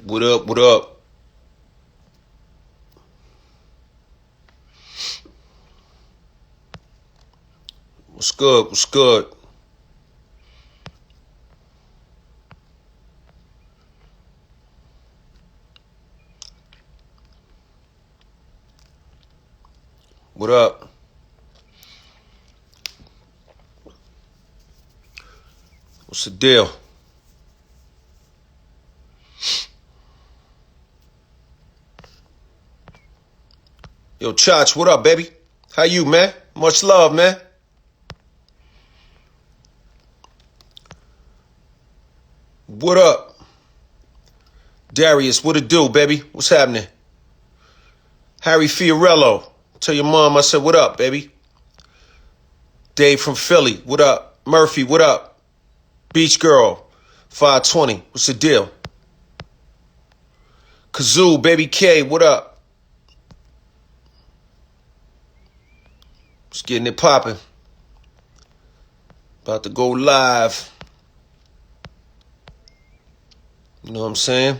What up? What up? What's good? What's good? What up? What's the deal? Yo, Chach, what up, baby? How you, man? Much love, man. What up? Darius, what it do, baby? What's happening? Harry Fiorello. Tell your mom I said, what up, baby? Dave from Philly, what up? Murphy, what up? Beach Girl, 520, what's the deal? Kazoo, Baby K, what up? Just getting it poppin'. About to go live. You know what I'm saying?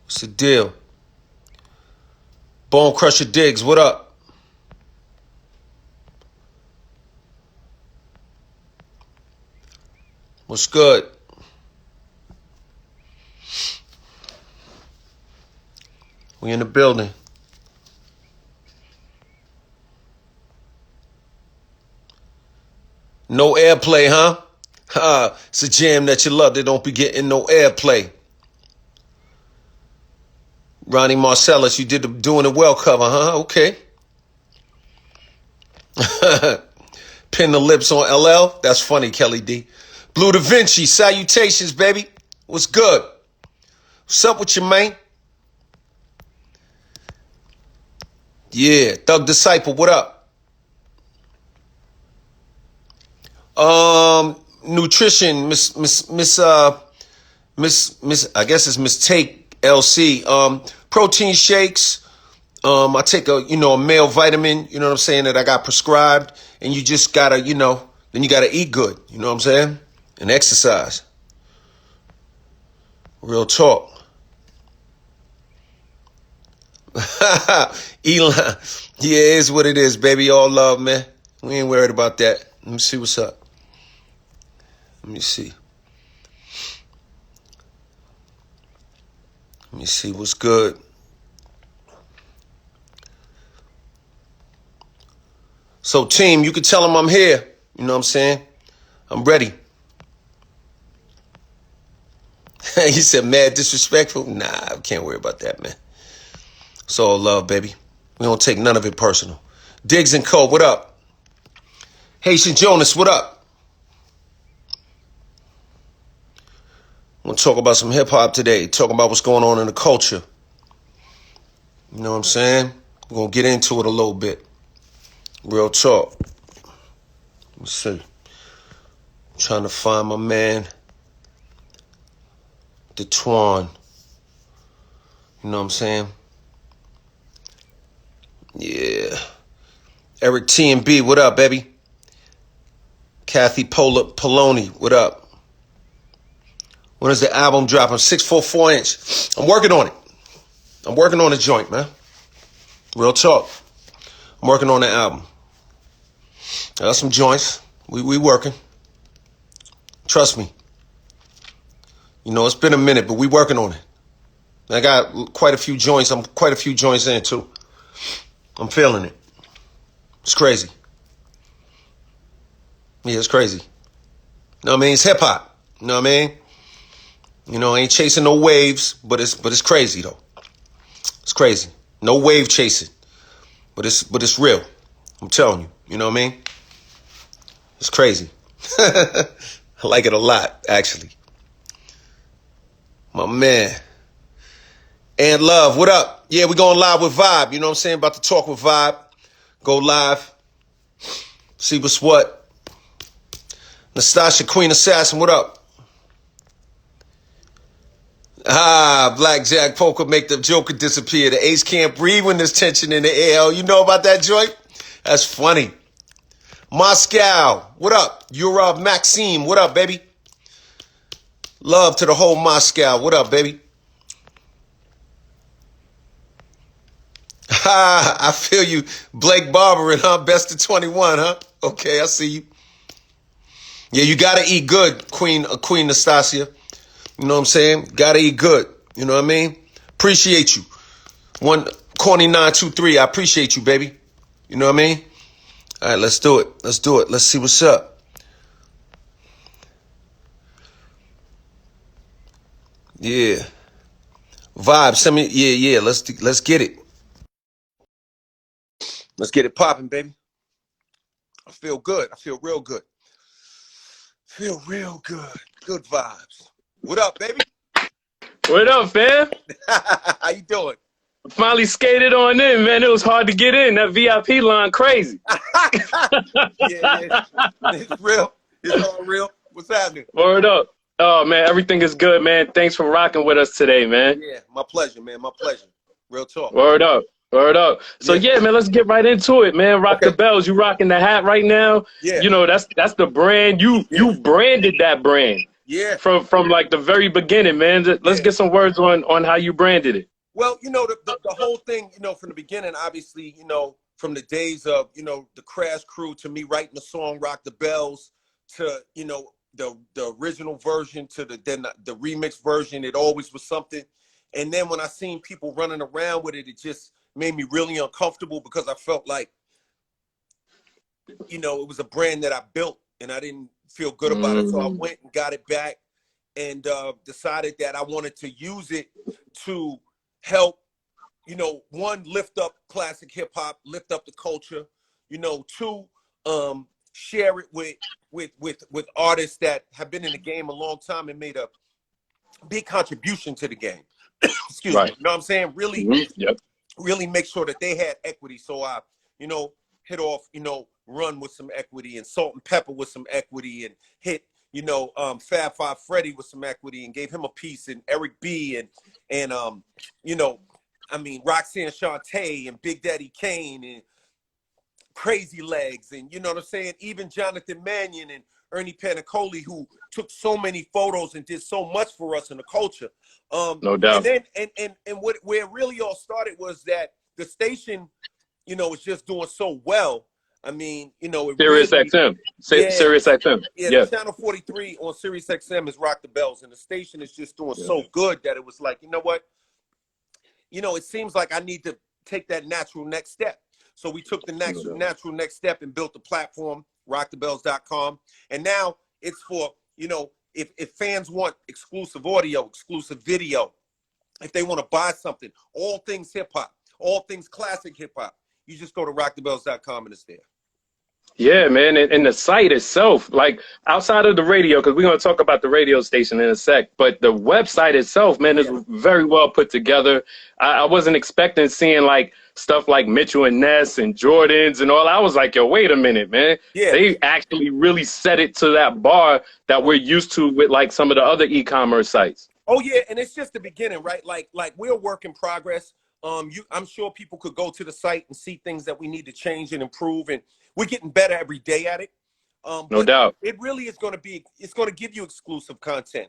What's the deal? Bone Crusher Diggs, what up? What's good? We in the building. No airplay, huh? It's a jam that you love. They don't be getting no airplay. Ronnie Marcellus, you did the Doing It Well cover, huh? Okay. Pin the lips on LL. That's funny, Kelly D. Blue Da Vinci, salutations, baby. What's good? What's up with you, man? Yeah, Thug Disciple, what up? Nutrition, Miss, I guess it's Miss Take LC. Protein shakes. I take a male vitamin, you know what I'm saying, that I got prescribed, and you just gotta, then you gotta eat good, you know what I'm saying? And exercise. Real talk. Elon, yeah, it is what it is, baby. All love, man. We ain't worried about that. Let me see what's up. Let me see what's good. So, team, you can tell them I'm here. You know what I'm saying? I'm ready. He said, mad disrespectful? Nah, I can't worry about that, man. It's all love, baby. We don't take none of it personal. Diggs and Co., what up? Haitian Jonas, what up? I'm going to talk about some hip-hop today. Talk about what's going on in the culture. You know what I'm saying? We're going to get into it a little bit. Real talk. Let's see. I'm trying to find my man, DeTwan. You know what I'm saying? Yeah. Eric T&B, what up, baby? Kathy Poloni, what up? When is the album dropping? 644 inch. I'm working on it. I'm working on the joint, man. Real talk. I'm working on the album. I got some joints. We working. Trust me. You know, it's been a minute, but we working on it. I got quite a few joints. I'm quite a few joints in, too. I'm feeling it. It's crazy. Yeah, it's crazy. You know what I mean? It's hip-hop. You know what I mean? You know, I ain't chasing no waves, but it's crazy, though. It's crazy. No wave chasing. But it's real. I'm telling you. You know what I mean? It's crazy. I like it a lot, actually. My man. And Love, what up? Yeah, we going live with Vibe. You know what I'm saying? About to talk with Vibe. Go live. See what's what. Nastasha, Queen Assassin, what up? Blackjack Poker make the Joker disappear. The ace can't breathe when there's tension in the air. You know about that joint? That's funny. Moscow, what up? Europe, Maxime, what up, baby? Love to the whole Moscow. What up, baby? I feel you. Blake Barbering, huh? Best of 21, huh? Okay, I see you. Yeah, you gotta eat good, Queen Nastasia. You know what I'm saying? Gotta eat good. You know what I mean? Appreciate you. One Corny 923. I appreciate you, baby. You know what I mean? All right, let's do it. Let's do it. Let's see what's up. Yeah. Vibe. Send me. Yeah. Let's get it. Let's get it popping, baby. I feel good. I feel real good. Feel real good. Good vibes. What up, baby? What up, fam? How you doing? Finally skated on in, man. It was hard to get in. That VIP line crazy. Yeah. It's real. It's all real. What's happening? Word up. Oh, man, everything is good, man. Thanks for rocking with us today, man. Yeah, my pleasure, man. My pleasure. Real talk. Word up. Word up. So, yeah, man, let's get right into it, man. Rock the bells. You rocking the hat right now. Yeah. You know, that's the brand. You branded that brand. Yeah. From like the very beginning, man. Let's get some words on how you branded it. Well, you know, the whole thing, you know, from the beginning, obviously, you know, from the days of, you know, the Crash Crew to me writing the song Rock the Bells to, you know, the original version to the remix version, it always was something. And then when I seen people running around with it, it just made me really uncomfortable because I felt like, you know, it was a brand that I built and I didn't feel good about it. So I went and got it back and decided that I wanted to use it to help, you know, one, lift up classic hip hop, lift up the culture, you know, two, share it with artists that have been in the game a long time and made a big contribution to the game. Excuse me. You know what I'm saying? Really, really make sure that they had equity. So I, you know, hit off, you know, Run with some equity and Salt and Pepper with some equity and hit, you know, Fab Five Freddy with some equity and gave him a piece, and Eric B and you know, I mean, Roxanne Shante and Big Daddy Kane and Crazy Legs and, you know what I'm saying, even Jonathan Mannion and Ernie Panicoli, who took so many photos and did so much for us in the culture. No doubt. And then and where it really all started was that the station, you know, was just doing so well. I mean, you know, Sirius XM. Sirius XM. Yeah, Channel 43 on Sirius XM is Rock the Bells, and the station is just doing so good that it was like, you know what? You know, it seems like I need to take that natural next step. So we took the natural next step and built the platform, rockthebells.com. And now it's for, you know, if fans want exclusive audio, exclusive video, if they want to buy something, all things hip hop, all things classic hip hop, you just go to rockthebells.com and it's there. Yeah, man. And the site itself, like outside of the radio, because we're going to talk about the radio station in a sec, but the website itself, man, is very well put together. I wasn't expecting seeing like stuff like Mitchell and Ness and Jordans and all. I was like, yo, wait a minute, man. Yeah. They actually really set it to that bar that we're used to with like some of the other e-commerce sites. Oh, yeah. And it's just the beginning, right? Like we're a work in progress. I'm sure people could go to the site and see things that we need to change and improve, and we're getting better every day at it. No doubt. It really is going to be, it's going to give you exclusive content.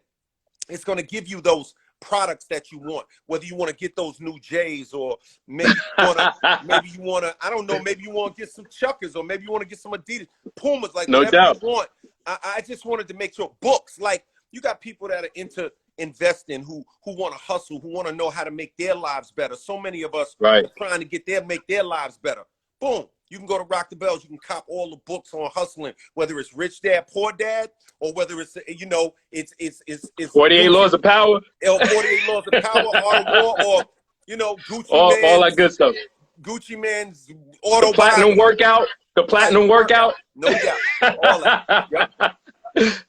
It's going to give you those products that you want, whether you want to get those new J's or maybe you want to, I don't know, maybe you want to get some Chuckers or maybe you want to get some Adidas, Pumas, like no whatever doubt. you want. I just wanted to make sure books, like you got people that are into investing, who want to hustle, who want to know how to make their lives better. So many of us are trying to make their lives better. Boom. You can go to Rock the Bells. You can cop all the books on hustling, whether it's Rich Dad, Poor Dad, or whether it's, you know, it's 48 Laws of Power, 48 Laws of Power, Art of War, or, you know, Gucci all that good stuff. Gucci Man's auto. The platinum workout. The platinum workout. No doubt. All that. Yep.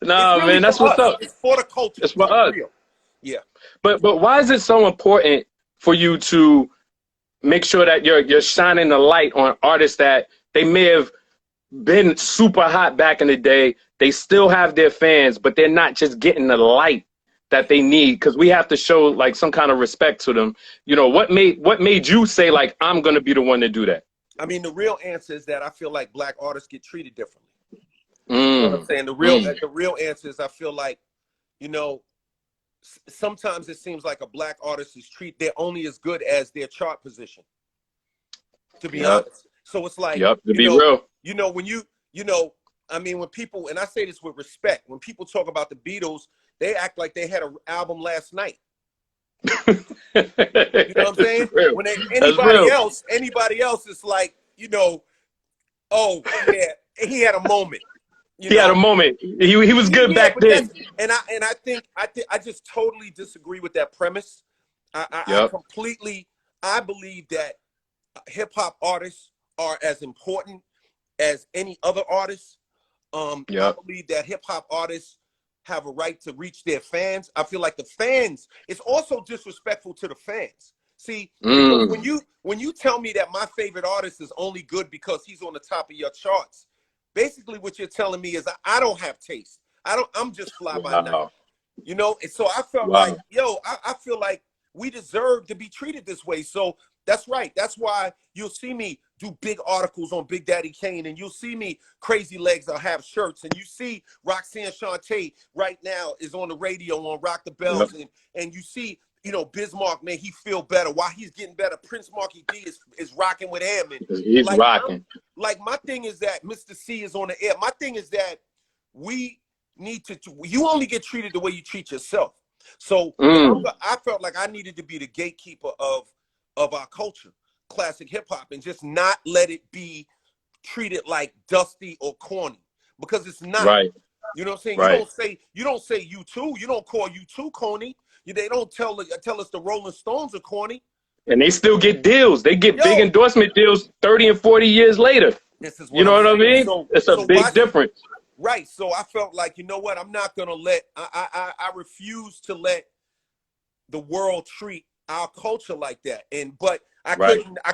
Nah, really, man, that's what's up. It's for the culture. It's for us. Real. Yeah. But why is it so important for you to make sure that you're shining the light on artists that they may have been super hot back in the day? They still have their fans, but they're not just getting the light that they need, because we have to show like some kind of respect to them. You know, what made you say like, I'm going to be the one to do that? I mean, the real answer is that I feel like black artists get treated differently. You know what I'm saying? The real answer is I feel like, you know, sometimes it seems like a black artist is they're only as good as their chart position. to be Yep. honest. So it's like, Yep. To be real. when I mean, when people, and I say this with respect, when people talk about the Beatles, they act like they had an album last night. You know what I'm saying? Real. When That's real. anybody else is like, oh yeah, he had a moment. He had a moment. He was good back but then. I think I just totally disagree with that premise. I Yep. completely, I believe that hip hop artists are as important as any other artists. I Yep. believe that hip hop artists have a right to reach their fans. I feel like the fans, it's also disrespectful to the fans. See, because when you tell me that my favorite artist is only good because he's on the top of your charts, basically what you're telling me is I don't have taste. I'm just fly by night. And so I felt like, I feel like we deserve to be treated this way. So that's right. That's why you'll see me do big articles on Big Daddy Kane, and you'll see me Crazy Legs. I'll have shirts, and you see Roxanne Shante right now is on the radio on Rock the Bells, and you see, Bismarck, man, he feel better. While he's getting better, Prince Marky D is rocking with him, and he's rocking. My thing is that Mr. C is on the air. My thing is that we need to. You only get treated the way you treat yourself. So I felt like I needed to be the gatekeeper of our culture, classic hip hop, and just not let it be treated like dusty or corny, because it's not. Right. You know what I'm saying? Right. You don't say you too. You don't call you too corny. They don't tell us the Rolling Stones are corny. And they still get deals. They get big endorsement deals 30 and 40 years later. This is what I mean? It's a big difference. Right. So I felt like, you know what? I'm not gonna I refuse to let the world treat our culture like that. But I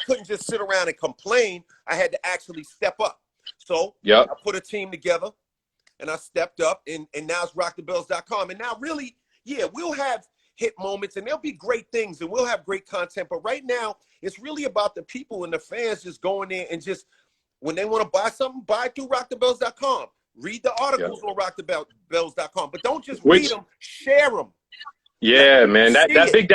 couldn't just sit around and complain. I had to actually step up. So I put a team together, and I stepped up, and now it's rockthebells.com. And now really, we'll have hit moments, and there'll be great things, and we'll have great content. But right now, it's really about the people and the fans just going there and just, when they want to buy something, buy through rockthebells.com. Read the articles on rockthebells.com. But don't just read them, share them. Yeah, man. That Big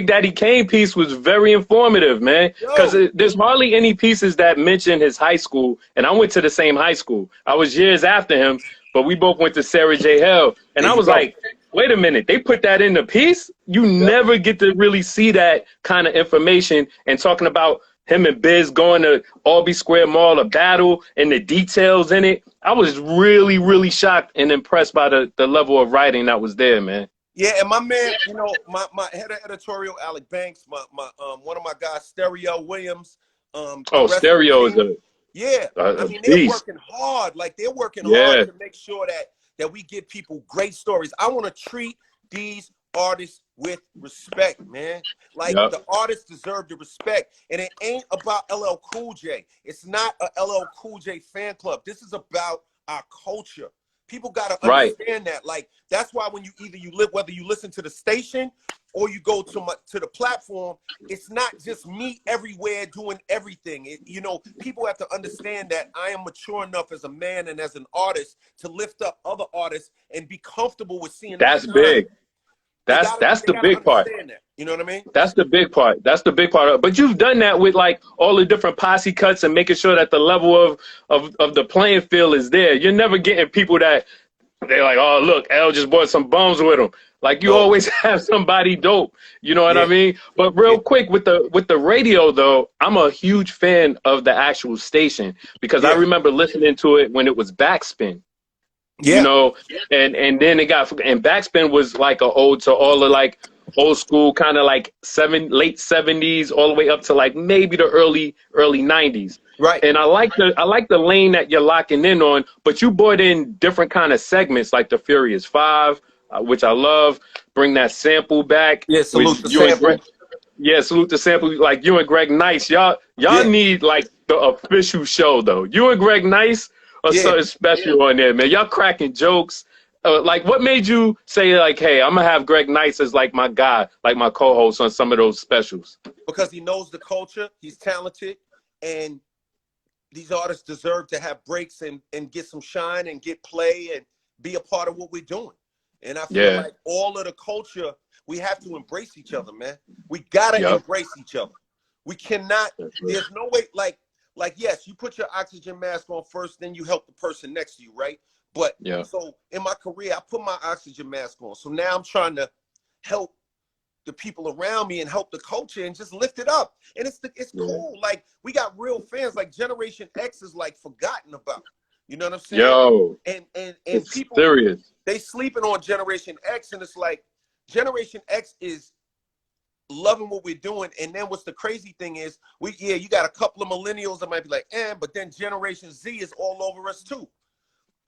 Daddy Kane piece was very informative, man. Because there's hardly any pieces that mention his high school, and I went to the same high school. I was years after him, but we both went to Sarah J. Hell, and I was like, wait a minute, they put that in the piece? You never get to really see that kind of information, and talking about him and Biz going to Albee Square Mall, a battle, and the details in it. I was really, really shocked and impressed by the level of writing that was there, man. Yeah, and my man, my head of editorial, Alec Banks, my one of my guys, Stereo Williams. Stereo is I mean, they're working hard. Like, they're working hard to make sure that we give people great stories. I want to treat these artists with respect, man. Like, the artists deserve the respect. And it ain't about LLCOOLJ. It's not a LLCOOLJ fan club. This is about our culture. People got to understand that. Like, that's why when whether you listen to the station or you go to the platform, it's not just me everywhere doing everything. People have to understand that I am mature enough as a man and as an artist to lift up other artists and be comfortable with seeing that's big. That's the big part. That. You know what I mean? That's the big part. But you've done that with like all the different posse cuts and making sure that the level of the playing field is there. You're never getting people that they're like, oh, look, L just brought some bums with him. Like, you always have somebody dope. You know what I mean? But real quick with the radio though, I'm a huge fan of the actual station, because I remember listening to it when it was Backspin. And then it got, and Backspin was like an ode to all the like old school kind of like late 70s all the way up to like maybe the early 90s. Right. And I like the lane that you're locking in on, but you brought in different kind of segments like the Furious Five, which I love. Bring that sample back. Yeah, salute the sample. Salute the sample. Like you and Greg Nice, y'all need like the official show though. You and Greg Nice are something special on there, man. Y'all cracking jokes. Like, what made you say like, hey, I'm gonna have Greg Nice as like my guy, like my co-host on some of those specials? Because he knows the culture. He's talented, and these artists deserve to have breaks and get some shine and get play and be a part of what we're doing. And I feel like all of the culture, we have to embrace each other, man. We gotta embrace each other. We cannot. That's right. There's no way. Like yes, you put your oxygen mask on first, then you help the person next to you, right? But Yeah. so in my career, I put my oxygen mask on. So now I'm trying to help the people around me and help the culture and just lift it up. And it's cool. Like we got real fans. Like Generation X is like forgotten about. You know what I'm saying? Yo, And it's people, serious. they sleeping on Generation X, and it's like Generation X is loving what we're doing. And then what's the crazy thing is you got a couple of millennials that might be like, but then Generation Z is all over us too.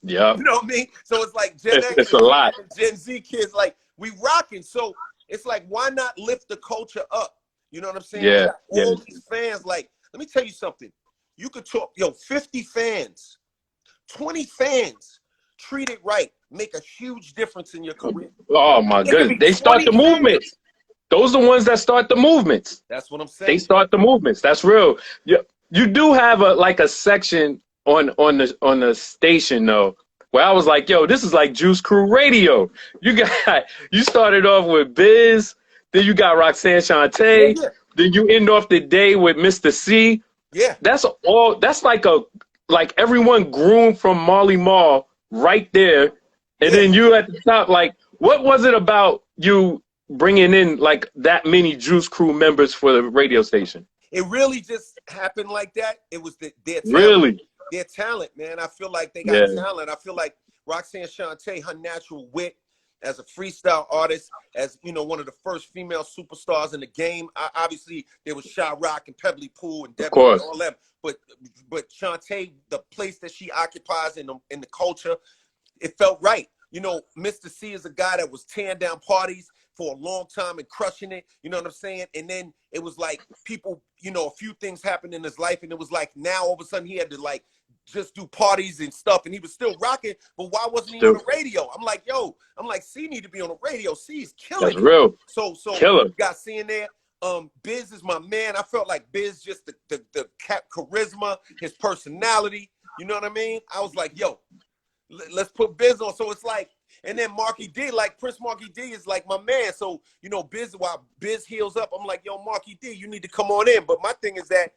Yeah. You know what I mean? So it's like Gen X It's a lot. and Gen Z kids, like we rocking. So it's like, why not lift the culture up? You know what I'm saying? Yeah. We got all these fans. Like, let me tell you something. You could talk, 50 fans, 20 fans, treat it right, make a huge difference in your career. Oh my goodness. They start the movements. Those are the ones that start the movements. That's what I'm saying. They start the movements. That's real. You do have a section on the station though, where I was like, yo, this is like Juice Crew Radio. You started off with Biz, then you got Roxanne Shante, then you end off the day with Mr. C. Yeah. That's like everyone groomed from Marley Marl right there. And then you at the top, like, what was it about you bringing in like that many Juice Crew members for the radio station? It really just happened like that. It was their talent. Really? Their talent, man. I feel like they got talent. I feel like Roxanne Shante, her natural wit as a freestyle artist, as one of the first female superstars in the game. Obviously, there was Sha Rock and Pebbly Pool and Debbie and all them. But Shante, the place that she occupies in the culture, it felt right. Mr. C is a guy that was tearing down parties for a long time and crushing it. You know what I'm saying? And then it was like people, a few things happened in his life, and it was like now all of a sudden he had to like just do parties and stuff, and he was still rocking, but why wasn't he on the radio? I'm like, C need to be on the radio. C is killing it. Real. So Killer. You got C in there. Biz is my man. I felt like Biz just the charisma, his personality. You know what I mean? I was like, let's put Biz on. So it's like, and then Marky D, like Prince Marky D is like my man. So, while Biz heals up, I'm like, Marky D, you need to come on in. But my thing is that,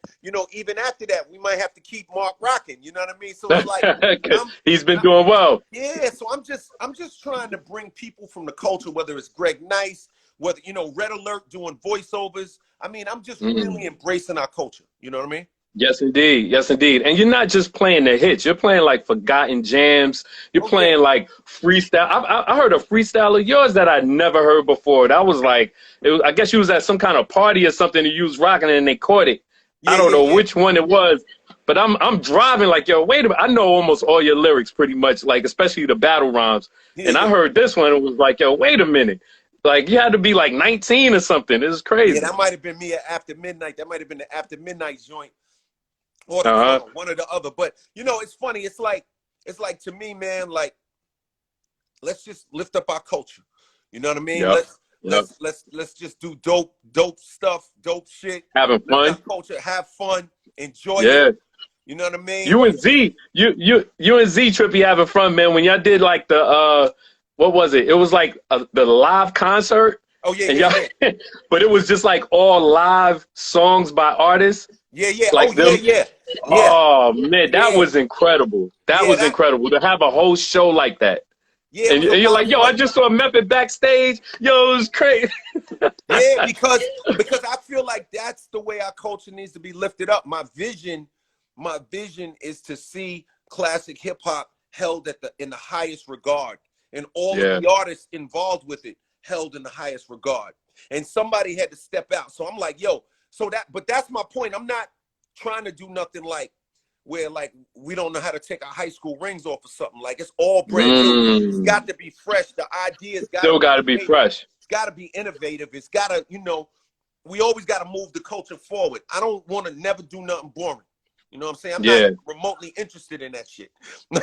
even after that, we might have to keep Mark rocking. You know what I mean? So it's like he's been doing well. Yeah. So I'm just trying to bring people from the culture, whether it's Greg Nice, whether, Red Alert doing voiceovers. I mean, I'm just really embracing our culture. You know what I mean? Yes, indeed. Yes, indeed. And you're not just playing the hits. You're playing like forgotten jams. You're playing like freestyle. I heard a freestyle of yours that I never heard before. That was like, I guess you was at some kind of party or something and you was rocking it and they caught it. I don't know which one it was, but I'm driving like, wait a minute. I know almost all your lyrics pretty much, like especially the battle rhymes. And I heard this one. It was like, wait a minute. Like you had to be like 19 or something. It was crazy. Yeah, that might have been me at After Midnight. That might have been the After Midnight joint. Or one or the other. But it's funny. It's like to me, man, like let's just lift up our culture. You know what I mean? Let's just do dope stuff, dope shit. Having fun. Culture, have fun, enjoy it. You know what I mean? You and Z Trippy having fun, man. When y'all did like the what was it? It was like the live concert. Oh yeah. But it was just like all live songs by artists. Yeah. Like yeah. Oh man, that was incredible. That was incredible to have a whole show like that. Yeah, and you're like, I just saw Method backstage. Yo, it was crazy. Yeah, because I feel like that's the way our culture needs to be lifted up. My vision is to see classic hip hop held in the highest regard, and all of the artists involved with it held in the highest regard. And somebody had to step out. So I'm like, but that's my point. I'm not trying to do nothing like where like we don't know how to take our high school rings off or something. Like it's all brand new. It's got to be fresh. The ideas got to be fresh. It's got to be innovative. It's got to, we always got to move the culture forward. I don't want to never do nothing boring. You know what I'm saying? I'm not remotely interested in that shit.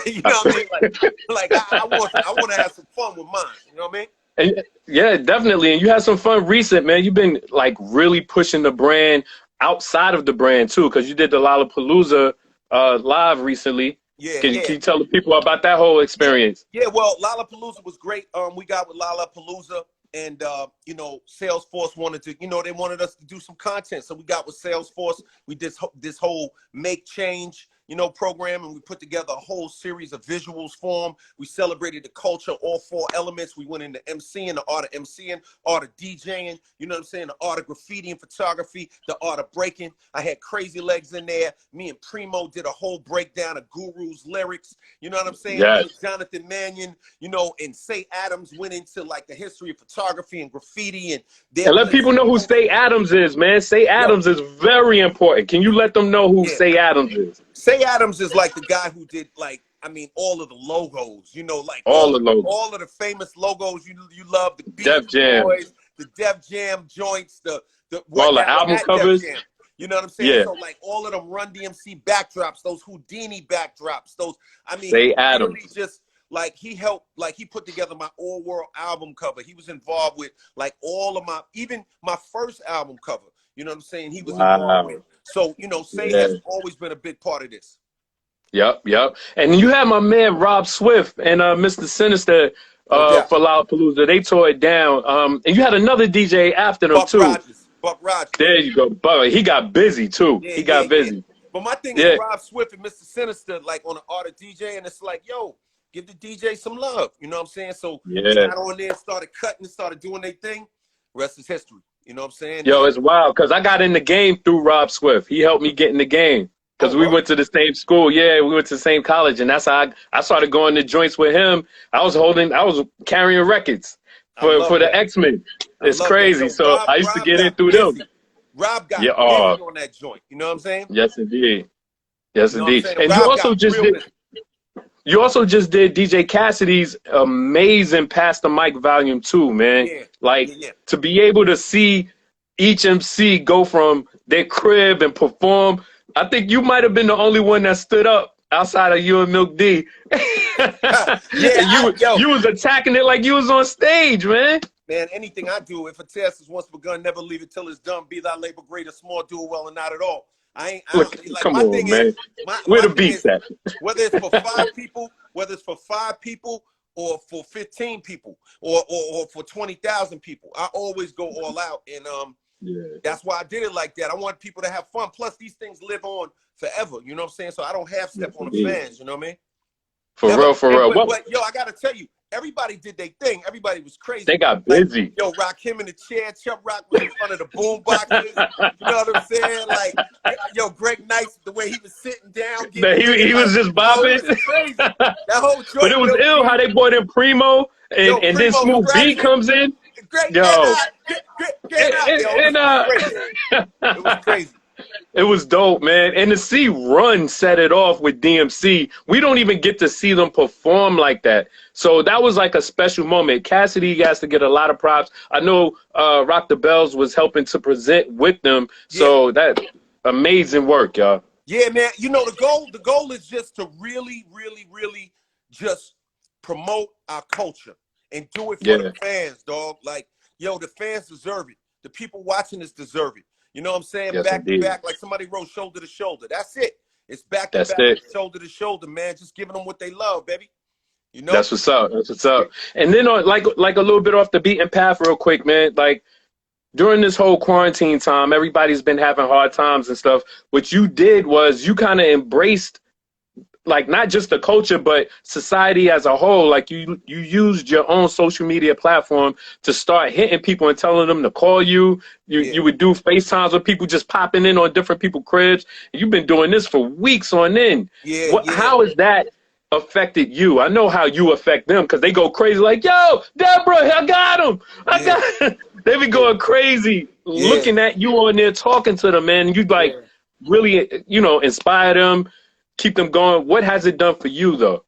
You know what I mean? Like I want to have some fun with mine. You know what I mean? And, yeah, definitely. And you had some fun recent, man. You've been like really pushing the brand outside of the brand too, because you did the Lollapalooza live recently. Yeah. Can you tell the people about that whole experience? Yeah, well, Lollapalooza was great. We got with Lollapalooza. And you know, Salesforce wanted to, you know, they wanted us to do some content. So we got with Salesforce. We did this whole make change, you know, program, and we put together a whole series of visuals for them. We celebrated the culture, all 4 elements. We went into MCing, the art of MCing, art of DJing, you know what I'm saying, the art of graffiti and photography, the art of breaking. I had Crazy Legs in there. Me and Primo did a whole breakdown of Guru's lyrics, you know what I'm saying? Yes. Me and Jonathan Mannion, you know, and Say Adams went into like the history of photography and graffiti, and let people know who Say Adams is, man. Say Adams is very important. Can you let them know who Say Adams is? Say Adams is like the guy who did, like, I mean, all of the logos, you know, like all of the famous logos you love, the Def Jam Boys, the Def Jam joints, the all the album covers. You know what I'm saying? Yeah. So like all of them Run DMC backdrops, those Houdini backdrops, those, I mean, Say Adams. really just like he helped, like he put together my all world album cover. He was involved with like all of my, even my first album cover. You know what I'm saying? He was involved with. So, you know, Say has always been a big part of this. Yep. And you had my man Rob Swift and Mr. Sinister for Lollapalooza. They tore it down. And you had another DJ after them too. Buck Rogers. There you go. Buck. He got busy too. Yeah, he got busy. Yeah. But my thing is Rob Swift and Mr. Sinister, like on the art of DJ, and it's like, yo, give the DJ some love. You know what I'm saying? So they got on there, started cutting, started doing their thing. Rest is history. You know what I'm saying? Yo, it's wild because I got in the game through Rob Swift. He helped me get in the game because we went to the same school. Yeah, we went to the same college, and that's how I started going to joints with him. I was carrying records for the X-Men. It's crazy. So I used to get in through them. Rob got busy on that joint. You know what I'm saying? Yes, indeed. Yes, you know indeed. And you also just did DJ Cassidy's amazing Pass the Mic Volume 2, man. To be able to see each MC go from their crib and perform, I think you might have been the only one that stood up outside of you and Milk D. You was attacking it like you was on stage, man. Man, anything I do, if a task is once begun, never leave it till it's done. Be thy labor great or small, do it well and not at all. Come on, man. Where the beats at? Whether it's for 5 people, or for 15 people, or for 20,000 people, I always go all out, and that's why I did it like that. I want people to have fun. Plus, these things live on forever. You know what I'm saying? So I don't have step on the fans. You know what I mean? For real. But yo, I gotta tell you, everybody did their thing. Everybody was crazy. They got busy. Like, yo, Rock him in the chair. Chubb Rock was in front of the boom boxes. You know what I'm saying? Like, yo, Greg Nice, the way he was sitting down. He was just bopping. It was crazy. That whole joint, but it was ill how they brought in Primo, and then Smooth B comes in. Great, yo. Get out. It was crazy. It was dope, man. And to see Run set it off with DMC, we don't even get to see them perform like that. So that was like a special moment. Cassidy has to get a lot of props. I know Rock the Bells was helping to present with them. So that amazing work, y'all. Yeah, man. You know, the goal is just to really, really, really just promote our culture and do it for the fans, dog. Like, yo, the fans deserve it. The people watching this deserve it. You know what I'm saying? Yes, back indeed. to back, like somebody wrote shoulder to shoulder. That's it. It's back to back, shoulder to shoulder, man. Just giving them what they love, baby. You know? That's what's up. That's what's up. And then like a little bit off the beaten path real quick, man. Like during this whole quarantine time, everybody's been having hard times and stuff. What you did was you kind of embraced like not just the culture, but society as a whole. Like you used your own social media platform to start hitting people and telling them to call you. You would do FaceTimes with people just popping in on different people's cribs. And you've been doing this for weeks on end. How has that affected you? I know how you affect them because they go crazy like, yo, Deborah, I got him. They be going crazy looking at you on there, talking to them, man. You like really, you know, inspire them, keep them going. What has it done for you, though?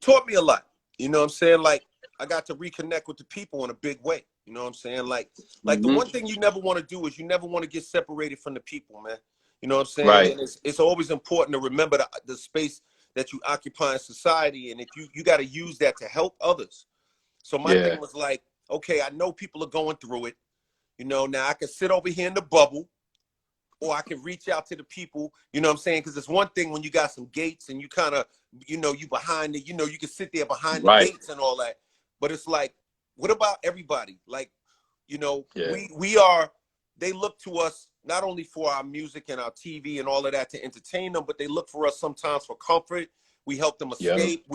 Taught me a lot. You know what I'm saying? Like, I got to reconnect with the people in a big way. You know what I'm saying? Like the one thing you never want to do is you never want to get separated from the people, man. You know what I'm saying? Right. And it's always important to remember the space that you occupy in society. And if you got to use that to help others. So my thing was like, okay, I know people are going through it. You know, now I can sit over here in the bubble, or I can reach out to the people, you know what I'm saying? Because it's one thing when you got some gates and you kind of, you know, you behind it, you know, you can sit there behind the gates and all that. But it's like, what about everybody? Like, You know, Yeah. they look to us not only for our music and our TV and all of that to entertain them, but they look for us sometimes for comfort. We help them escape.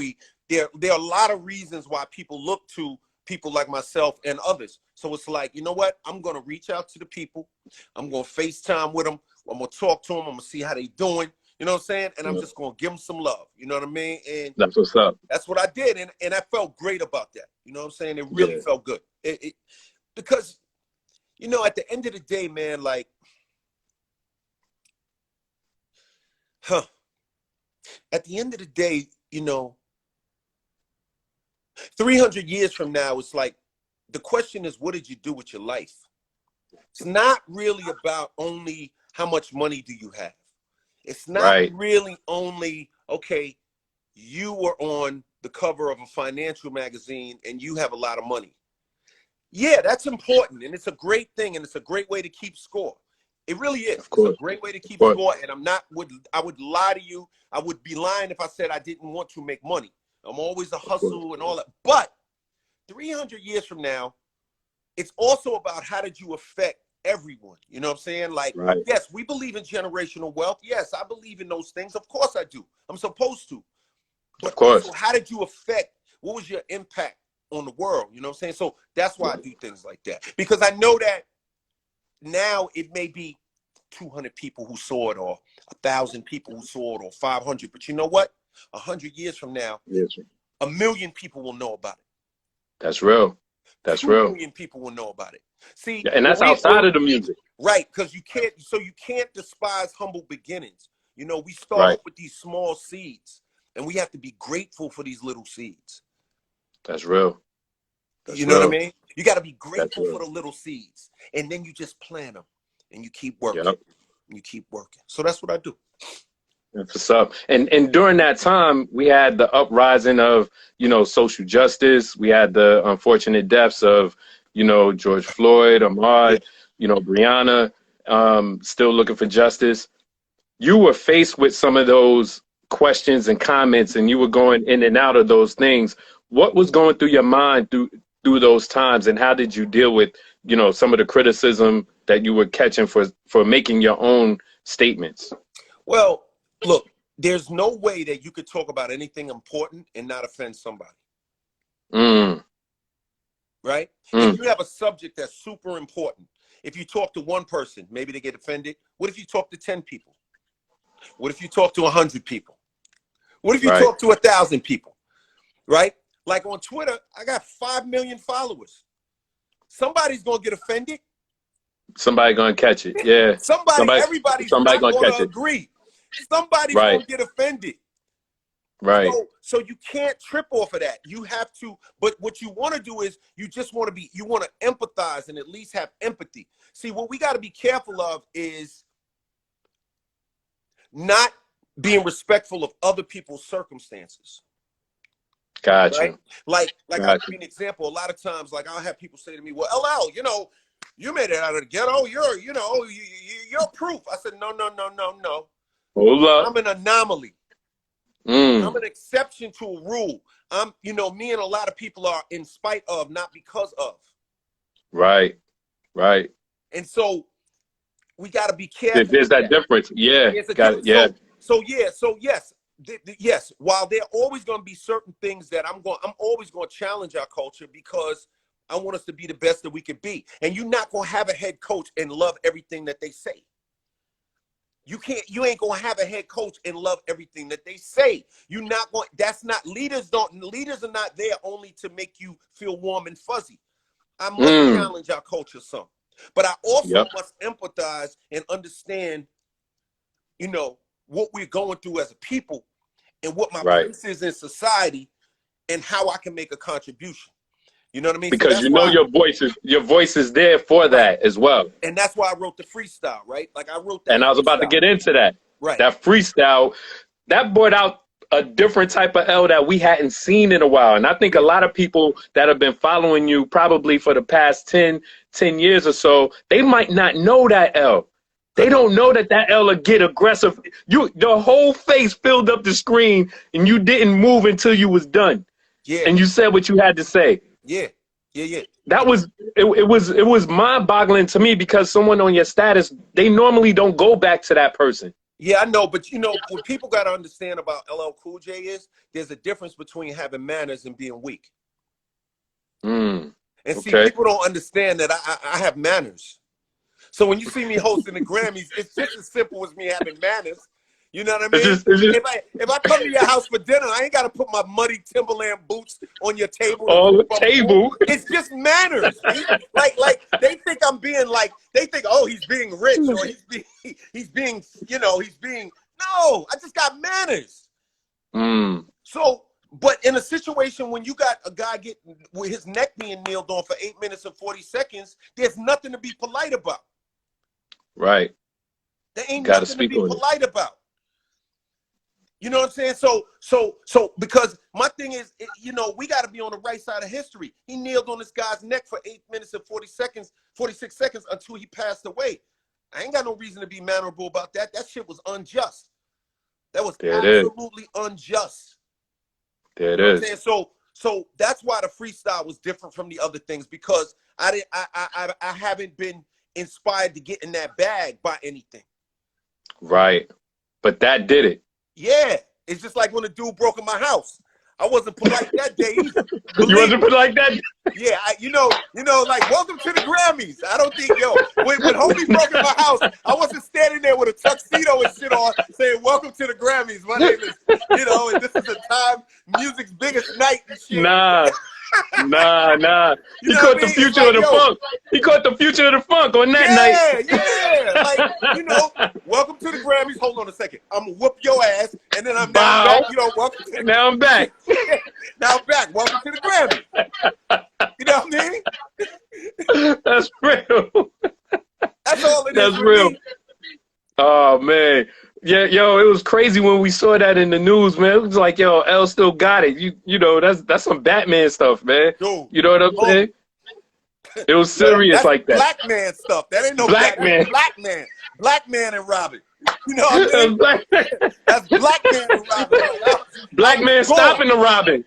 There are a lot of reasons why people look to people like myself and others. So it's like, you know what? I'm going to reach out to the people. I'm going to FaceTime with them. I'm going to talk to them. I'm going to see how they doing. You know what I'm saying? And I'm just going to give them some love. You know what I mean? And that's what's up. That's what I did. And I felt great about that. You know what I'm saying? It really felt good. Because, you know, at the end of the day, man, like, at the end of the day, you know, 300 years from now, it's like, the question is, what did you do with your life? It's not really about only how much money do you have. It's not really only, okay, you were on the cover of a financial magazine and you have a lot of money. Yeah, that's important. And it's a great thing. And it's a great way to keep score. It really is. It's a great way to keep score. And I would lie to you. I would be lying if I said I didn't want to make money. I'm always a hustle and all that. But 300 years from now, it's also about how did you affect everyone? You know what I'm saying? Like, yes, we believe in generational wealth. Yes, I believe in those things. Of course I do. I'm supposed to. But also, how did you affect? What was your impact on the world? You know what I'm saying? So that's why I do things like that. Because I know that now it may be 200 people who saw it, or 1,000 people who saw it, or 500. But you know what? 100 years from now, 1 million people will know about it. That's real. That's real. 2 million people will know about it. See, and that's outside of the music. Right, because you can't despise humble beginnings. You know, we start with these small seeds, and we have to be grateful for these little seeds. That's real. You know what I mean? You got to be grateful for the little seeds, and then you just plant them, and you keep working. And you keep working. So that's what I do. That's what's up. And during that time, we had the uprising of, you know, social justice. We had the unfortunate deaths of, you know, George Floyd, Ahmaud, you know, Breonna, still looking for justice. You were faced with some of those questions and comments, and you were going in and out of those things. What was going through your mind through those times, and how did you deal with, you know, some of the criticism that you were catching for making your own statements? Well, look, there's no way that you could talk about anything important and not offend somebody. Right? If you have a subject that's super important, if you talk to one person, maybe they get offended. What if you talk to 10 people? What if you talk to 100 people? What if you talk to 1,000 people? Right? Like on Twitter, I got 5 million followers. Somebody's going to get offended. Somebody going to catch it. Yeah. Everybody's not going to agree. Somebody's going to get offended. Right. So you can't trip off of that. You have to, but what you want to do is you want to empathize and at least have empathy. See, what we got to be careful of is not being respectful of other people's circumstances. Gotcha. Right? Like I'll give you an example. A lot of times, like I'll have people say to me, well, LL, you know, you made it out of the ghetto. You're proof. I said, no. Hold up. I'm an anomaly. I'm an exception to a rule. Me and a lot of people are in spite of, not because of. Right. And so we got to be careful. There's that difference. Yeah. So yes. While there are always going to be certain things that I'm always going to challenge our culture, because I want us to be the best that we can be. And you're not going to have a head coach and love everything that they say. You ain't going to have a head coach and love everything that they say. Leaders are not there only to make you feel warm and fuzzy. I must challenge our culture some, but I also must empathize and understand, you know, what we're going through as a people and what my place is in society and how I can make a contribution. You know what I mean? Because your voice is there for that as well. And that's why I wrote the freestyle, right? Like I wrote that. And I was about to get into that. Right. That freestyle, that brought out a different type of L that we hadn't seen in a while. And I think a lot of people that have been following you probably for the past 10 years or so, they might not know that L. They don't know that L will get aggressive. The whole face filled up the screen and you didn't move until you was done. Yeah. And you said what you had to say. Yeah. it was mind-boggling to me because someone on your status, they normally don't go back to that person. Yeah, I know, but you know what people got to understand about LL Cool J is there's a difference between having manners and being weak. And see, people don't understand that I have manners. So when you see me hosting the Grammys, it's just as simple as me having manners. You know what I mean? If I come to your house for dinner, I ain't got to put my muddy Timberland boots on your table. On the table. It's just manners. Like they think I'm being like, they think, oh, he's being rich or he's being, you know, no, I just got manners. So, but in a situation when you got a guy getting with his neck being kneeled on for 8 minutes and 40 seconds, there's nothing to be polite about. Right. There ain't nothing to be polite about. You know what I'm saying? So because my thing is, you know, we got to be on the right side of history. He kneeled on this guy's neck for 8 minutes and 46 seconds until he passed away. I ain't got no reason to be mannerable about that. That shit was unjust. That was absolutely unjust. There it is. So that's why the freestyle was different from the other things, because I haven't been inspired to get in that bag by anything. Right. But that did it. Yeah. It's just like when a dude broke in my house. I wasn't polite that day either. You wasn't polite that day? Yeah, you know, like, welcome to the Grammys. I don't think, when homie broke in my house, I wasn't standing there with a tuxedo and shit on saying, welcome to the Grammys. My name is, and this is the time music's biggest night and shit. Nah. He caught the future of the funk. He caught the future of the funk on that night. Yeah. Like, welcome to the Grammys. Hold on a second. I'm gonna whoop your ass, and then I'm back. Welcome to now I'm back. Now I'm back. Welcome to the Grammys. You know what I mean? That's real. That's all it is. That's real. Me. Oh man. Yeah, it was crazy when we saw that in the news, man. It was like, L still got it. You know, that's some Batman stuff, man. Dude, you know what I'm saying? It was serious that's like that. Black man stuff. That ain't no Black man. Black man and Robin. You know what I mean? That's Black man and Robin. Black man stopping the Robin.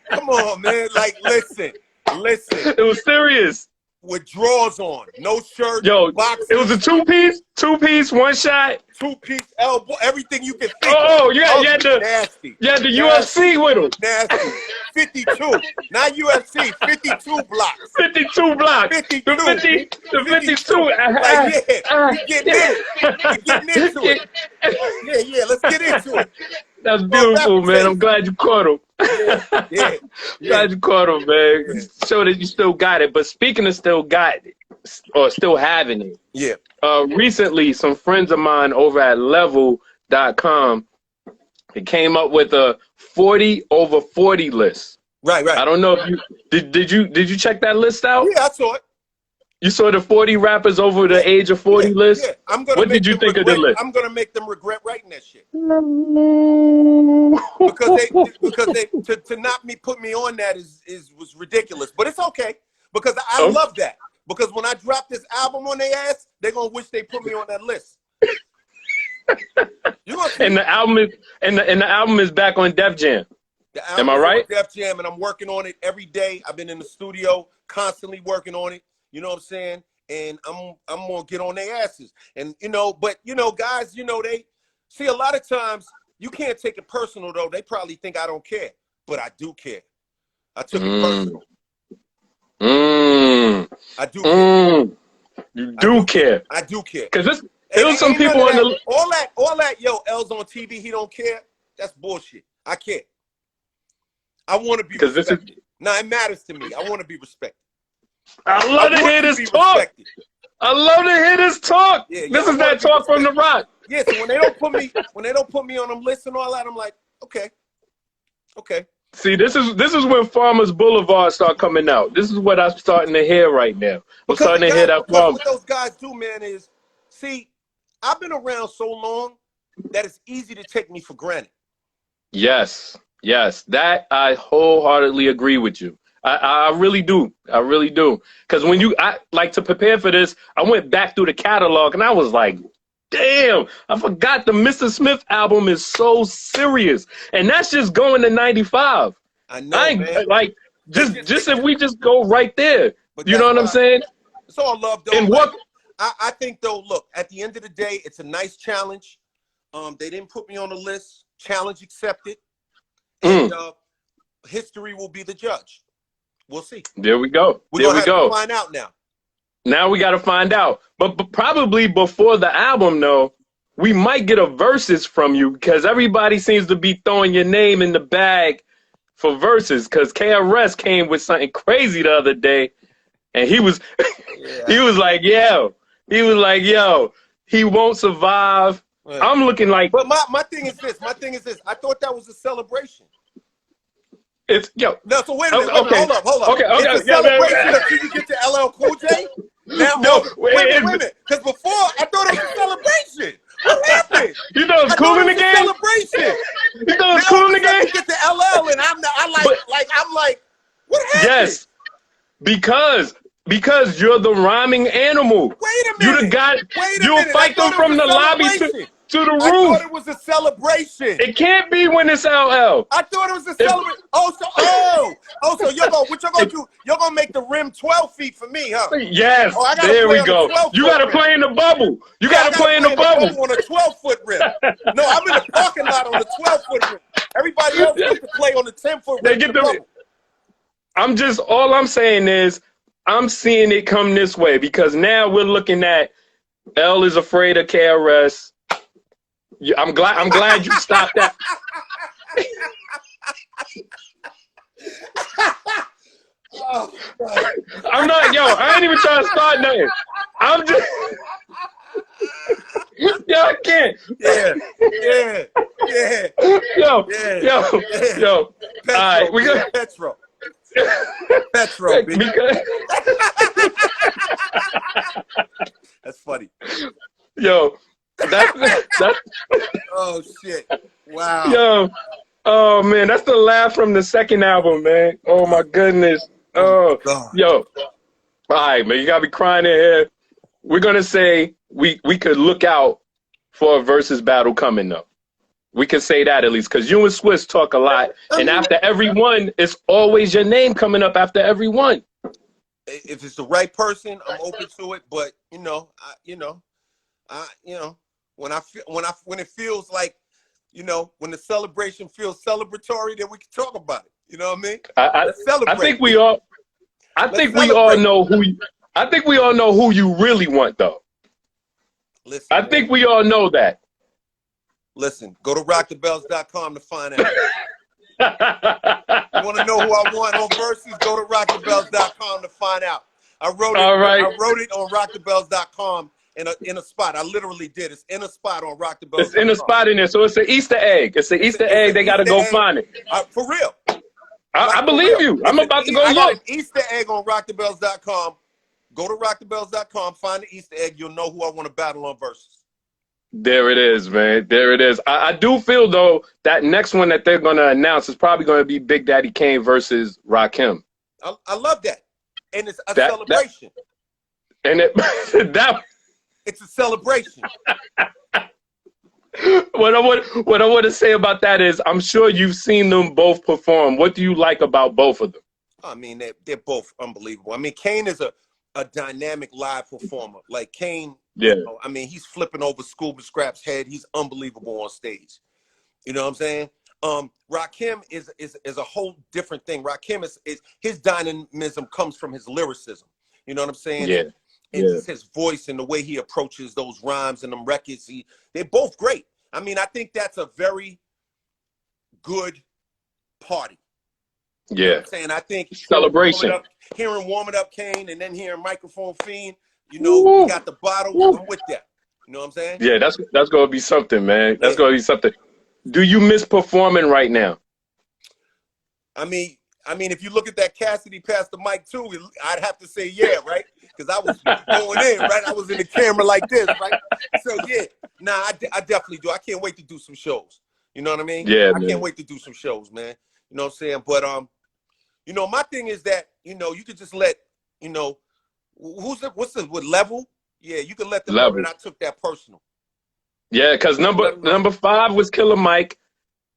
Come on, man. Like, listen. It was serious. With drawers on, no shirt, boxers. It was a two-piece, one shot. Two-piece elbow, everything you can think of. You had nasty. You had the UFC with him. Nasty. 52. Not UFC, 52 blocks. 52 blocks. 52. The 52. We're getting into it. Yeah, let's get into it. That's beautiful, man. I'm glad you caught him. Yeah. Glad you caught him, man. Yeah. Show that you still got it. But speaking of still got it, or still having it. Yeah. Recently, some friends of mine over at level.com, they came up with a 40 over 40 list. Right. I don't know if you did you check that list out? Yeah, I saw it. You saw the 40 rappers over the age of 40 list? Yeah. What did you think of the list? I'm gonna make them regret writing that shit. because they to not put me on that was ridiculous. But it's okay. Because I love that. Because when I drop this album on their ass, they're gonna wish they put me on that list. And the album is back on Def Jam. Am I right? Def Jam, and I'm working on it every day. I've been in the studio constantly working on it. You know what I'm saying? And I'm gonna get on their asses. And but guys, they see a lot of times you can't take it personal though. They probably think I don't care, but I do care. I took it personal. I do care. You do care. I do care. Because there was some people on the all that L's on TV, he don't care. That's bullshit. I care. I want to be respected. Now it matters to me. I want to be respected. I love to hear this talk. Respected. I love to hear this talk. Yeah, this is that talk from the rock. Yeah, so when they don't put me on them lists and all that, I'm like, okay. See, this is when Farmers Boulevard start coming out. This is what I'm starting to hear right now. I'm starting to hear that farm. What those guys do, man, is see, I've been around so long that it's easy to take me for granted. Yes, that I wholeheartedly agree with you. I really do. Because when I like to prepare for this, I went back through the catalog and I was like, damn, I forgot the Mr. Smith album is so serious. And that's just going to 95. I know, man. Just if we just go right there. But You know what I'm saying? It's all love, though. And what? I think, though, look, at the end of the day, it's a nice challenge. They didn't put me on the list. Challenge accepted. And history will be the judge. We'll see. There we go. We're going to have to find out now. Now we got to find out. But probably before the album, though, we might get a verses from you because everybody seems to be throwing your name in the bag for verses because KRS came with something crazy the other day. And he was he was like, yo, he won't survive. Right. I'm looking like. But my thing is this. I thought that was a celebration. It's No, so wait a minute. Okay. Hold up. Okay. It's a celebration until you get to LLCOOLJ. Now, wait a minute. Because before I thought it was a celebration. What happened? You know it's cool in the game. Celebration. You know it's cool in the game. You get to LL and I'm like, what happened? Yes, because you're the rhyming animal. Wait a minute. You the guy. You'll fight them from the lobby to the roof. I thought it was a celebration. It can't be when it's LL. I thought it was a celebration. So what you're gonna do? You're gonna make the rim 12 feet for me, huh? Yes. There we go. You gotta play in the bubble. You gotta play in the bubble on a 12-foot rim. No, I'm in the parking lot on the 12-foot rim. Everybody else gets to play on the 10-foot rim. They get the. All I'm saying is I'm seeing it come this way because now we're looking at L is afraid of KRS. I'm glad you stopped that. I'm not, I ain't even trying to start nothing. I'm just, I can't. Yeah. Yo. Petro, all right, we got Petro. That's funny. Yo, that's oh shit! Wow. Yo, oh man, that's the laugh from the second album, man. Oh my goodness. Oh, yo. All right, man, you gotta be crying in here. We're gonna say we could look out for a versus battle coming though. We can say that at least because you and Swiss talk a lot, and after every one, it's always your name coming up after every one. If it's the right person, I'm open to it. But when it feels like, when the celebration feels celebratory, then we can talk about it. You know what I mean? I think we all. I think we all know who you really want, though. Listen, I think we all know that. Listen, go to rockthebells.com to find out. You want to know who I want on verses? Go to rockthebells.com to find out. I wrote it. All right. I wrote it on rockthebells.com in a spot. I literally did. It's in a spot on rockthebells. It's in a spot in there, so it's an Easter egg. It's an Easter egg. They got to go find it. For real. I believe you. I'm about to go look. I got an Easter egg on rockthebells.com. Go to rockthebells.com. Find the Easter egg. You'll know who I want to battle on verses. There it is, man. There it is. I do feel, though, that next one that they're going to announce is probably going to be Big Daddy Kane versus Rakim. I love that. And it's a celebration. It's a celebration. What I want to say about that is I'm sure you've seen them both perform. What do you like about both of them? I mean, they're both unbelievable. I mean, Kane is a dynamic live performer. Like Kane, I mean, he's flipping over Scuba Scrap's head. He's unbelievable on stage. You know what I'm saying? Rakim is a whole different thing. Rakim is his dynamism comes from his lyricism. You know what I'm saying? Yeah. And his voice and the way he approaches those rhymes and them records, they're both great. I mean, I think that's a very good party. Yeah. You know what I'm saying? I think celebration. Hearing Warm It Up Kane and then hearing Microphone Fiend, we got the bottle. I'm with that. You know what I'm saying? Yeah, that's gonna be something, man. That's gonna be something. Do you miss performing right now? I mean, if you look at that Cassidy pass the mic too, I'd have to say yeah, right? Because I was going in, right? I was in the camera like this, right? So yeah, I definitely do. I can't wait to do some shows. You know what I mean? Yeah, I can't wait to do some shows, man. You know what I'm saying? But my thing is that you could just let with Level? Yeah, you could let them know that I took that personal. Yeah, because number 5 was Killer Mike,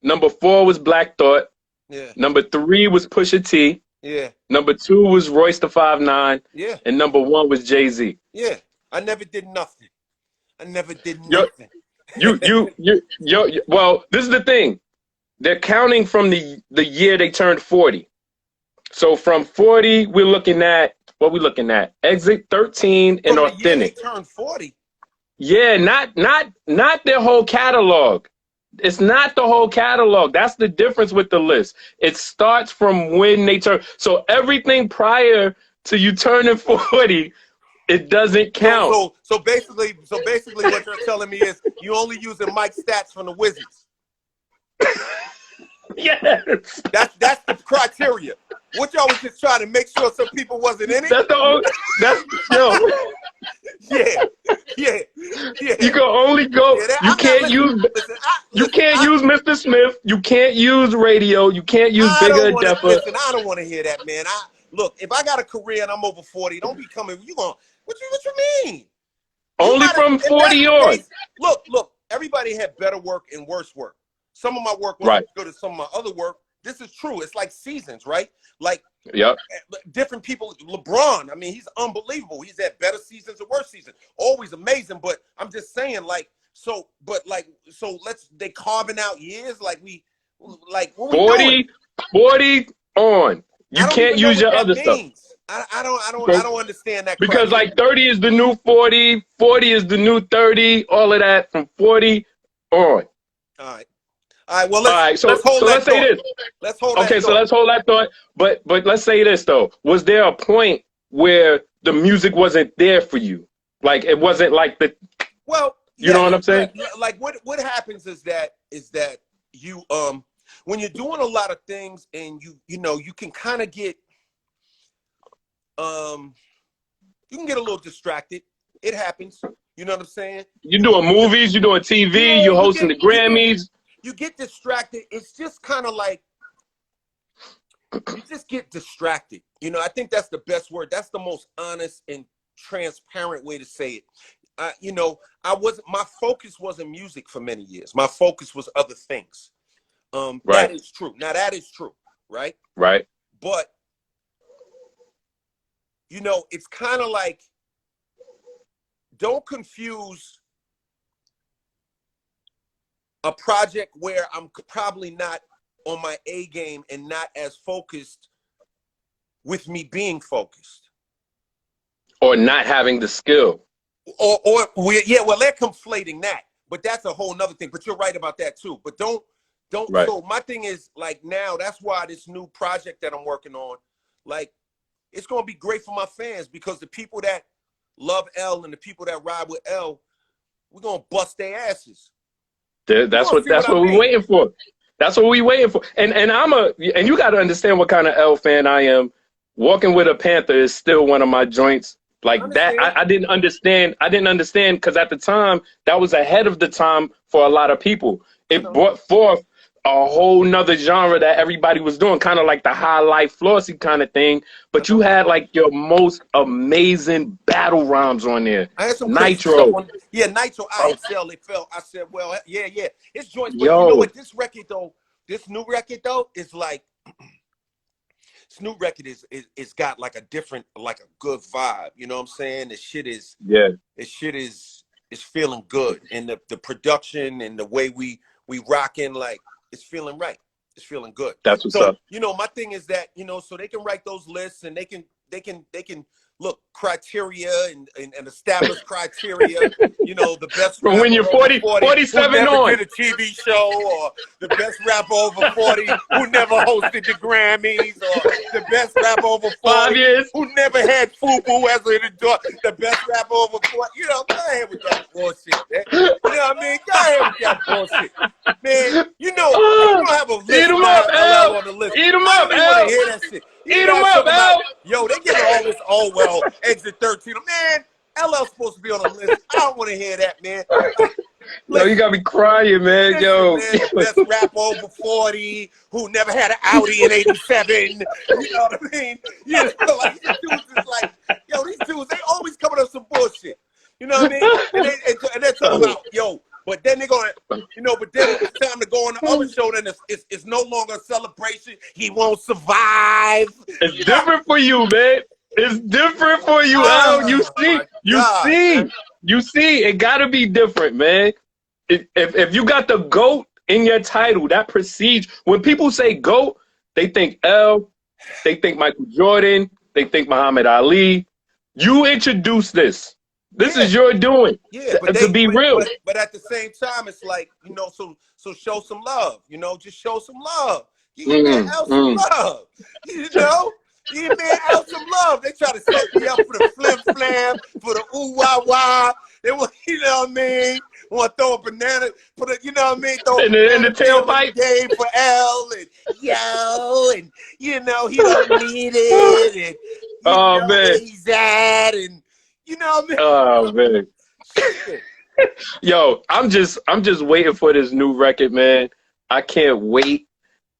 number 4 was Black Thought. Yeah. Number 3 was Pusha T. Yeah. Number 2 was Royce the 5'9", Yeah. and number 1 was Jay-Z. Yeah. I never did nothing. I never did Yo, nothing. well, this is the thing. They're counting from the year they turned 40. So from 40, we're looking at what we looking at. Exit 13 and From the year Authentic. they turned 40. Yeah, not their whole catalog. It's not the whole catalog. That's the difference with the list. It starts from when they turn. So everything prior to you turning 40, it doesn't count. So basically what you're telling me is you only using Mike stats from the Wizards. Yes. That's the criteria. What y'all was just trying to make sure some people wasn't in it? Yo. Yeah. You can only go. You can't use Mr. Smith. You can't use radio. You can't use Bigger Deffer. Listen, I don't want to hear that, man. Look, if I got a career and I'm over 40, don't be coming. What you mean? Only from 40 on. Look. Everybody had better work and worse work. Some of my work was good as some of my other work. This is true. It's like seasons, right? Like, different people. LeBron, I mean, he's unbelievable. He's had better seasons and worse seasons. Always amazing. But I'm just saying, they carving out years what 40 on. You can't use your other stuff. I don't understand that. Because like 30 is the new 40, 40 is the new 30, all of that from 40 on. All right. Well, let's hold that thought. Say this. Let's hold that thought. So let's hold that thought. But let's say this though. Was there a point where the music wasn't there for you? Like it wasn't like the. Well, you know what I'm saying? Like what happens is that you when you're doing a lot of things and you can kind of get you can get a little distracted. It happens. You know what I'm saying? You're doing movies. You're doing TV. You're hosting the Grammys. You get distracted. It's just kind of like you just get distracted. I think that's the best word. That's the most honest and transparent way to say it. My focus wasn't music for many years. My focus was other things. That is true. Now that is true, right? Right. But it's kind of like, don't confuse a project where I'm probably not on my A game and not as focused with me being focused. Or not having the skill. Well, they're conflating that, but that's a whole nother thing. But you're right about that too. But don't. Right. So my thing is like now, that's why this new project that I'm working on, like, it's going to be great for my fans because the people that love L and the people that ride with L, we're going to bust their asses. That's what we're waiting for. That's what we're waiting for. And you got to understand what kind of L fan I am. Walking with a Panther is still one of my joints. Like that, I didn't understand. I didn't understand because at the time that was ahead of the time for a lot of people. It brought forth a whole nother genre that everybody was doing, kind of like the high life flossy kind of thing. But you had like your most amazing battle rhymes on there. I had some Nitro. Yeah, Nitro. It fell. I said, well, yeah. It's joints. But you know what? This new record though, is like this new record is got like a different, like a good vibe. You know what I'm saying? The shit is it's feeling good, and the production and the way we rocking, like, it's feeling right. It's feeling good. That's what's up. My thing is that, so they can write those lists and they can look criteria and establish criteria, the best from when you're 47 who never on did a TV show, or the best rapper over 40 who never hosted the Grammys, or the best rapper over 40 who never had FUBU as an endorsement, the best rapper over 40. Go ahead with that bullshit, man. You know what I mean? Go ahead with that bullshit. Man, you don't have a list. Eat them up, L. On the list. Eat them up, L. Hear that shit. Eat them up, L. Yo, they give all this, exit 13. Man, LL's supposed to be on the list. I don't want to hear that, man. Yo, you got me crying, man. Listen, Yo. Man, best rapper over 40 who never had an Audi in 87. You know what I mean? Like, these dudes is like, these dudes, they always coming up with some bullshit. You know what I mean? And they're talking about, but then they're going, but then when it's time to to go on the other show, then it's no longer a celebration. He won't survive. It's different for you, man. It's different for you, Al. You see, it gotta be different, man. If you got the GOAT in your title, that precedes. When people say GOAT, they think L, they think Michael Jordan, they think Muhammad Ali. You introduced this. This is your doing. Yeah, but to be real. But at the same time, it's like, you know, so show some love. You know, just show some love. Give your man L some love. You know? Give your man L some love. They try to set me up for the flim flam, for the ooh wah wah. They want, you know what I mean? Want to throw a banana, put a, you know what I mean? Throw in the tailpipe game for L and yo, and you know he don't need it, and you know man, where he's at, and you know what I mean? Oh man. Yo, I'm just waiting for this new record, man. I can't wait.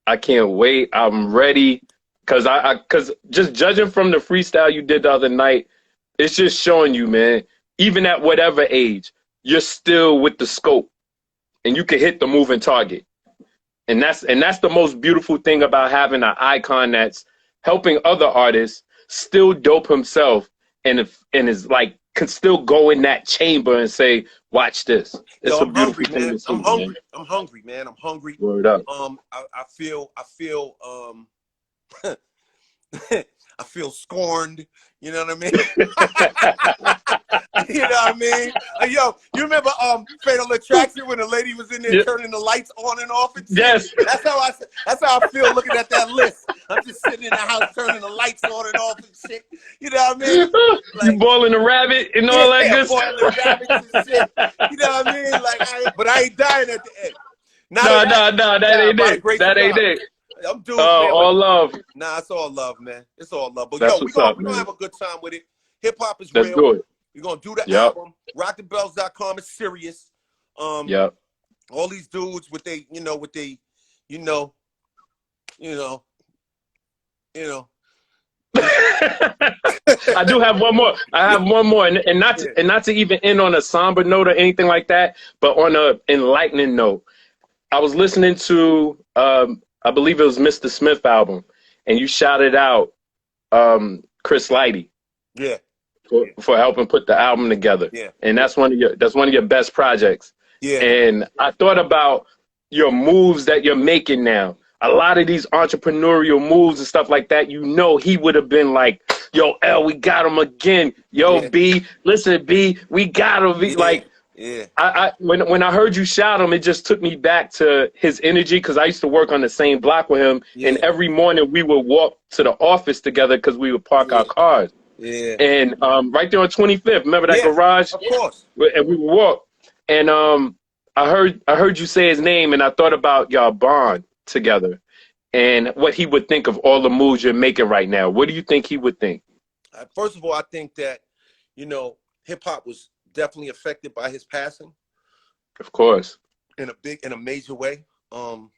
I'm ready. Cause just judging from the freestyle you did the other night, it's just showing you, man, even at whatever age, you're still with the scope and you can hit the moving target. And that's the most beautiful thing about having an icon that's helping other artists still dope himself and is like can still go in that chamber and say, watch this. It's a beautiful thing to see, I'm hungry. I'm hungry, man. I'm hungry. Word up. I feel I feel scorned. You know what I mean? You know what I mean? Yo, you remember Fatal Attraction when the lady was in there turning the lights on and off and shit? Yes. That's how I feel looking at that list. I'm just sitting in the house turning the lights on and off and shit. You know what I mean? Like, you boiling a rabbit and all that good stuff. Boiling rabbits and shit. You know what I mean? Like, but I ain't dying at the end. No, that ain't it. That ain't it. I'm doing all love. Nah, it's all love, man. It's all love. But that's yo, we're gonna have a good time with it. Hip hop is Let's real. do it. We're gonna do the album. RockTheBells.com is serious. All these dudes with they, you know, I do have one more. I have one more, and not to even end on a somber note or anything like that, but on a enlightening note. I was listening to I believe it was Mr. Smith album, and you shouted out Chris Lighty. Yeah. For helping put the album together. Yeah. And that's one of your best projects. Yeah. And I thought about your moves that you're making now. A lot of these entrepreneurial moves and stuff like that, you know, he would have been like, yo, L, we got him again. Yo, B, listen, B, we got him. B. Like, when I heard you shout him, it just took me back to his energy because I used to work on the same block with him. And every morning we would walk to the office together because we would park our cars. Yeah. And right there on 25th, remember that garage? Of course. And we would walk. And I heard you say his name, and I thought about y'all bond together and what he would think of all the moves you're making right now. What do you think he would think? First of all, I think that, you know, hip hop was definitely affected by his passing. Of course. In a major way. And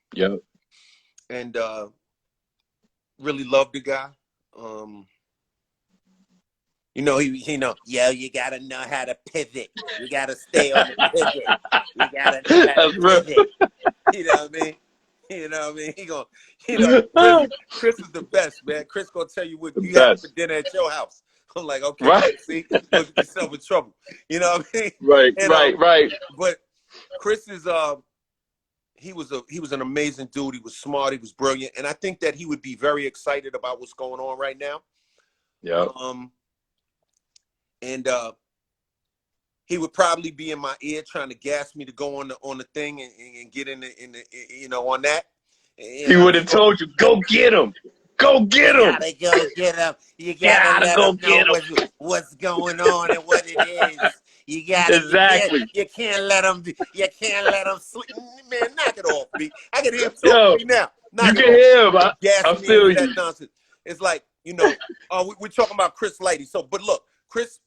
really loved the guy. You know, he know, yo, you gotta know how to pivot. You gotta stay on the pivot. You gotta know how to pivot. You know what I mean? You know what I mean? Chris is the best, man. Chris gonna tell you what you have for dinner at your house. I'm like, okay, right. See, look at yourself in trouble. You know what I mean? Right, and, right. But Chris is he was an amazing dude. He was smart, he was brilliant, and I think that he would be very excited about what's going on right now. Yeah. And he would probably be in my ear trying to gas me to go on the thing and get in the you know, on that. He would have told you, go get him. Go get him. You gotta go get him. You gotta go get him. What's going on and what it is. You gotta You can't let him. You can't let him sleep. Man, knock it off, B. I can hear him talking to me now. You can hear him. I feel you. That nonsense. It's like, you know, we're talking about Chris Lighty. So, but look, Chris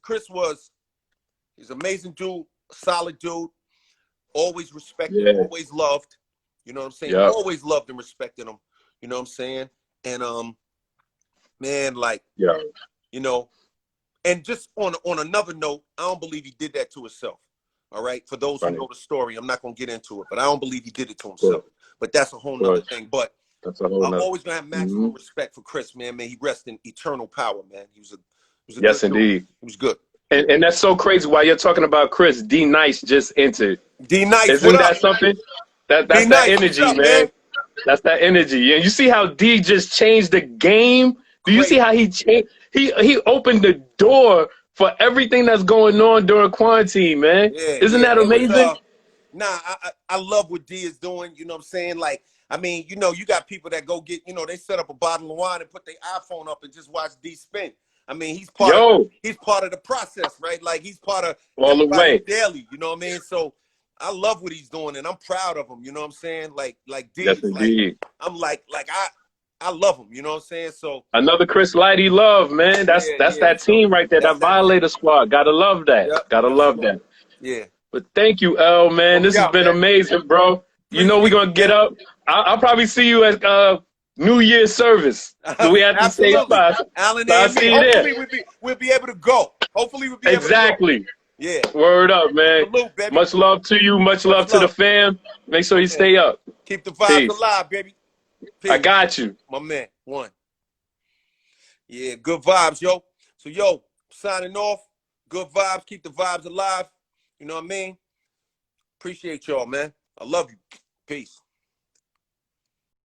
he's an amazing dude, a solid dude, always respected, always loved. You know what I'm saying? Always loved and respected him. You know what I'm saying? And man, like, you know, and just on another note, I don't believe he did that to himself. All right. For those who Right. know the story, I'm not gonna get into it, but I don't believe he did it to Of course. himself. But that's a whole Of nother course. thing. But That's a whole I'm nother. always gonna have maximum respect for Chris, man. May he rest in eternal power, man. He was a Yes, good dude. indeed. He was good. And that's so crazy. While you're talking about Chris, D Nice just entered. D Nice, Isn't what that up? something? That's D that Nice, energy, what's up, man. That's that energy. And you see how D just changed the game? Do you see how he changed? He opened the door for everything that's going on during quarantine, man. Yeah, Isn't yeah. that It was amazing? nah, I love what D is doing, you know what I'm saying? Like, I mean, you know, you got people that go get, you know, they set up a bottle of wine and put their iPhone up and just watch D spin. I mean, he's part of the process, right? Like he's part of All the way. daily, you know what I mean? So I love what he's doing and I'm proud of him, you know what I'm saying? Like D Yes, is indeed. like I'm like I love him, you know what I'm saying? So Another Chris Lighty love, man. That's that team right there. That Violator squad. Gotta love that. Yep, Gotta love that. Yeah. But thank you, L, man. This has been amazing, bro. You know we're gonna get up. I'll probably see you at New Year's service. So we have to stay fast. Alan So I'll and me. see you there. Hopefully we'll be able to go. Hopefully we'll be able to go. Exactly. Yeah. Word up, man. Salute, baby. Much love to you. Much love to the fam. Make sure you stay up. Keep the vibes alive, baby. Peace. I got you. My man. One. Yeah, good vibes, yo. So, yo, signing off. Good vibes. Keep the vibes alive. You know what I mean? Appreciate y'all, man. I love you. Peace.